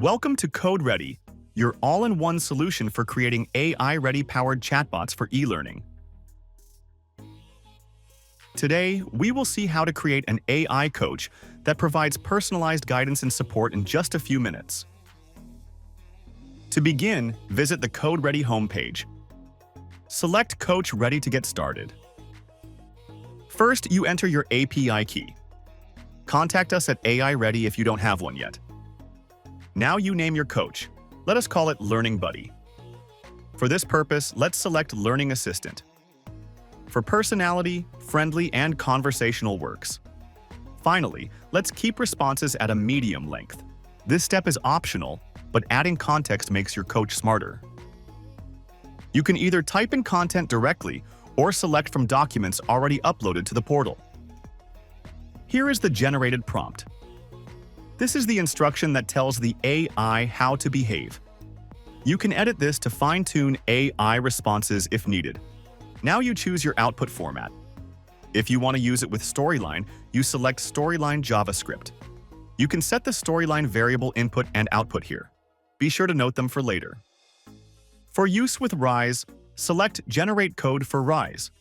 Welcome to CodeReady, your all-in-one solution for creating AI-ready powered chatbots for e-learning. Today, we will see how to create an AI coach that provides personalized guidance and support in just a few minutes. To begin, visit the CodeReady homepage. Select Coach Ready to get started. First, you enter your API key. Contact us at AI Ready if you don't have one yet. Now you name your coach. Let us call it Learning Buddy. For this purpose, let's select Learning Assistant. For personality, friendly, and conversational works. Finally, let's keep responses at a medium length. This step is optional, but adding context makes your coach smarter. You can either type in content directly or select from documents already uploaded to the portal. Here is the generated prompt. This is the instruction that tells the AI how to behave. You can edit this to fine-tune AI responses if needed. Now you choose your output format. If you want to use it with Storyline, you select Storyline JavaScript. You can set the Storyline variable input and output here. Be sure to note them for later. For use with Rise, select Generate Code for Rise.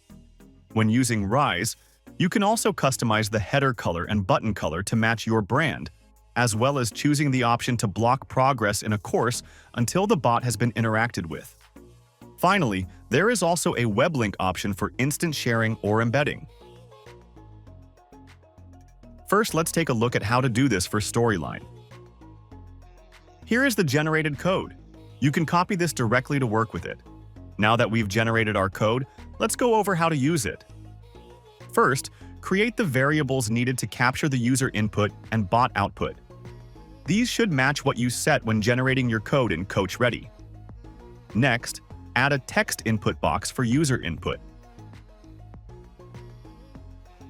When using Rise, you can also customize the header color and button color to match your brand, as well as choosing the option to block progress in a course until the bot has been interacted with. Finally, there is also a web link option for instant sharing or embedding. First, let's take a look at how to do this for Storyline. Here is the generated code. You can copy this directly to work with it. Now that we've generated our code, let's go over how to use it. First, create the variables needed to capture the user input and bot output. These should match what you set when generating your code in CodeReady. Next, add a text input box for user input.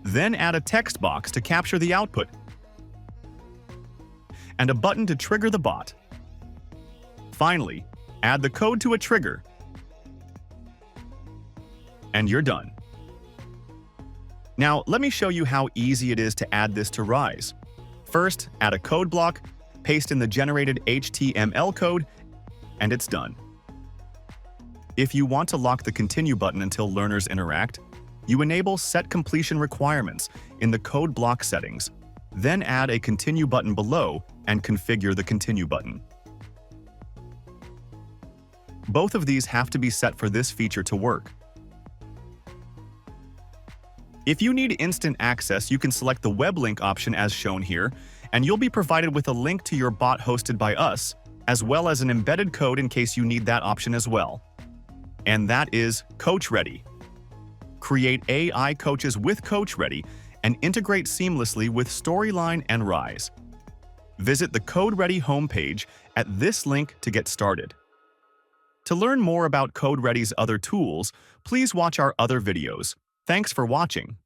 Then add a text box to capture the output, and a button to trigger the bot. Finally, add the code to a trigger, and you're done. Now, let me show you how easy it is to add this to Rise. First, add a code block, paste in the generated HTML code, and it's done. If you want to lock the Continue button until learners interact, you enable Set Completion Requirements in the code block settings, then add a Continue button below and configure the Continue button. Both of these have to be set for this feature to work. If you need instant access, you can select the web link option as shown here, and you'll be provided with a link to your bot hosted by us, as well as an embedded code in case you need that option as well. And that is CodeReady. Create AI coaches with CodeReady and integrate seamlessly with Storyline and Rise. Visit the CodeReady homepage at this link to get started. To learn more about CodeReady's other tools, please watch our other videos. Thanks for watching.